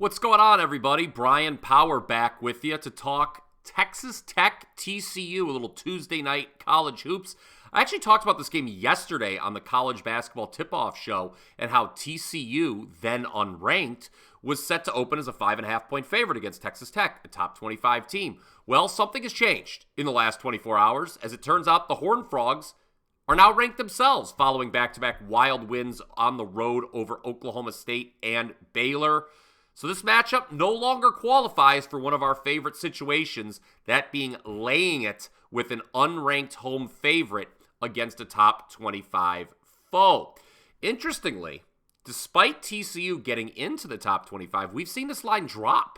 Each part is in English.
What's going on, everybody? Brian Power back with you to talk Texas Tech TCU, a little Tuesday night college hoops. I actually talked about this game yesterday on the college basketball tip-off show and how TCU, then unranked, was set to open as a 5.5-point favorite against Texas Tech, a top 25 team. Well, something has changed in the last 24 hours. As it turns out, the Horned Frogs are now ranked themselves following back-to-back wild wins on the road over Oklahoma State and Baylor. So this matchup no longer qualifies for one of our favorite situations, that being laying it with an unranked home favorite against a top 25 foe. Interestingly, despite TCU getting into the top 25, we've seen this line drop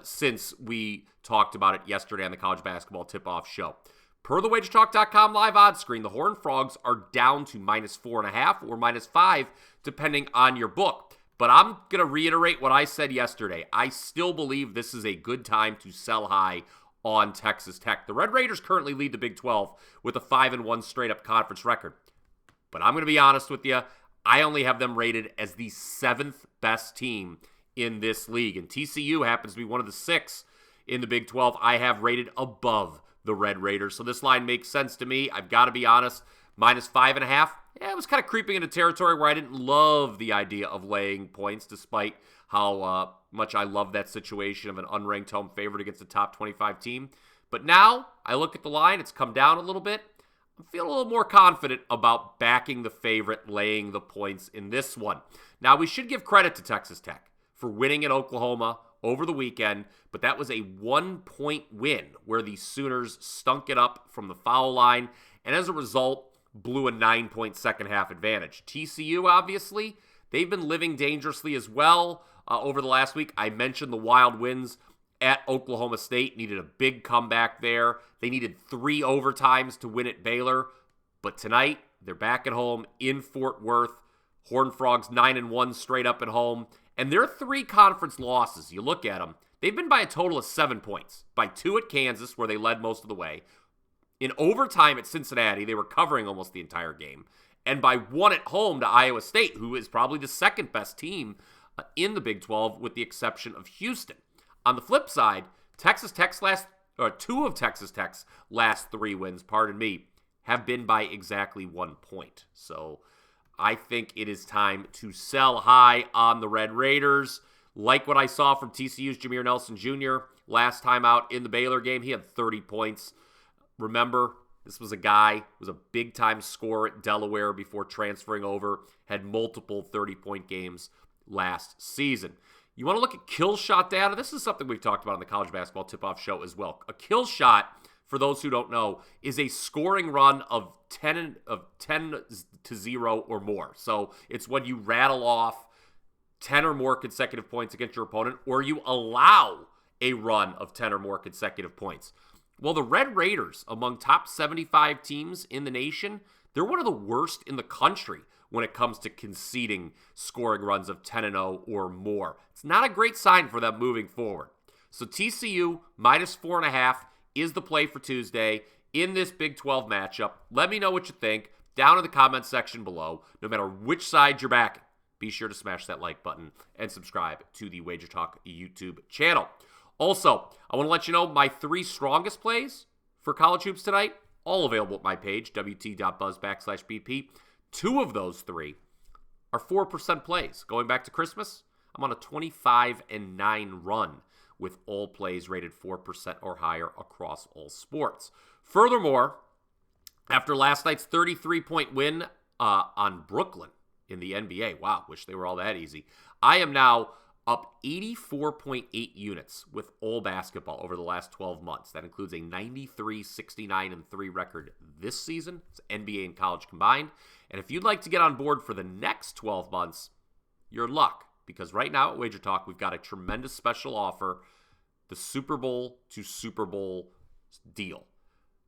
since we talked about it yesterday on the college basketball tip-off show. Per the WagerTalk.com live odds screen, the Horned Frogs are down to -4.5 or -5, depending on your book. But I'm going to reiterate what I said yesterday. I still believe this is a good time to sell high on Texas Tech. The Red Raiders currently lead the Big 12 with a 5-1 straight-up conference record. But I'm going to be honest with you, I only have them rated as the 7th best team in this league. And TCU happens to be one of the 6 in the Big 12 I have rated above the Red Raiders. So this line makes sense to me. I've got to be honest, -5.5. Yeah, it was kind of creeping into territory where I didn't love the idea of laying points, despite how much I love that situation of an unranked home favorite against a top 25 team. But now I look at the line, it's come down a little bit. I'm feeling a little more confident about backing the favorite, laying the points in this one. Now, we should give credit to Texas Tech for winning at Oklahoma over the weekend, but that was a 1-point win where the Sooners stunk it up from the foul line, and as a result, blew a 9-point second-half advantage. TCU, obviously, they've been living dangerously as well over the last week. I mentioned the wild wins at Oklahoma State. Needed a big comeback there. They needed 3 overtimes to win at Baylor. But tonight, they're back at home in Fort Worth. Horned Frogs 9-1 straight up at home. And their 3 conference losses, you look at them, they've been by a total of 7 points. By 2 at Kansas, where they led most of the way. In overtime at Cincinnati, they were covering almost the entire game. And by 1 at home to Iowa State, who is probably the second best team in the Big 12, with the exception of Houston. On the flip side, 2 of Texas Tech's last 3 wins, have been by exactly 1 point. So I think it is time to sell high on the Red Raiders. Like what I saw from TCU's Jameer Nelson Jr. last time out in the Baylor game. He had 30 points. Remember, this was a guy who was a big-time scorer at Delaware before transferring over, had multiple 30-point games last season. You want to look at kill shot data? This is something we've talked about on the college basketball tip-off show as well. A kill shot, for those who don't know, is a scoring run of 10 to 0 or more. So it's when you rattle off 10 or more consecutive points against your opponent, or you allow a run of 10 or more consecutive points. Well, the Red Raiders, among top 75 teams in the nation, they're one of the worst in the country when it comes to conceding scoring runs of 10-0 or more. It's not a great sign for them moving forward. So TCU -4.5 is the play for Tuesday in this Big 12 matchup. Let me know what you think down in the comments section below. No matter which side you're backing, be sure to smash that like button and subscribe to the Wager Talk YouTube channel. Also, I want to let you know my 3 strongest plays for college hoops tonight, all available at my page, wt.buzz/BP. 2 of those 3 are 4% plays. Going back to Christmas, I'm on a 25-9 run with all plays rated 4% or higher across all sports. Furthermore, after last night's 33-point win on Brooklyn in the NBA, wow, wish they were all that easy, I am now up 84.8 units with all basketball over the last 12 months. That includes a 93, 69, and 3 record this season. It's NBA and college combined. And if you'd like to get on board for the next 12 months, you're in luck. Because right now at Wager Talk, we've got a tremendous special offer, the Super Bowl to Super Bowl deal.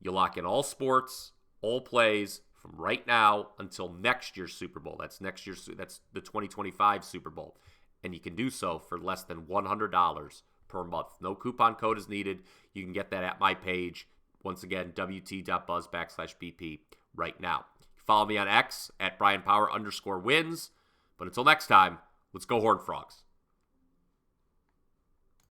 You lock in all sports, all plays, from right now until next year's Super Bowl. That's the 2025 Super Bowl. And you can do so for less than $100 per month. No coupon code is needed. You can get that at my page. Once again, wt.buzz/BP right now. Follow me on X at BrianPower_wins. But until next time, let's go Horned Frogs.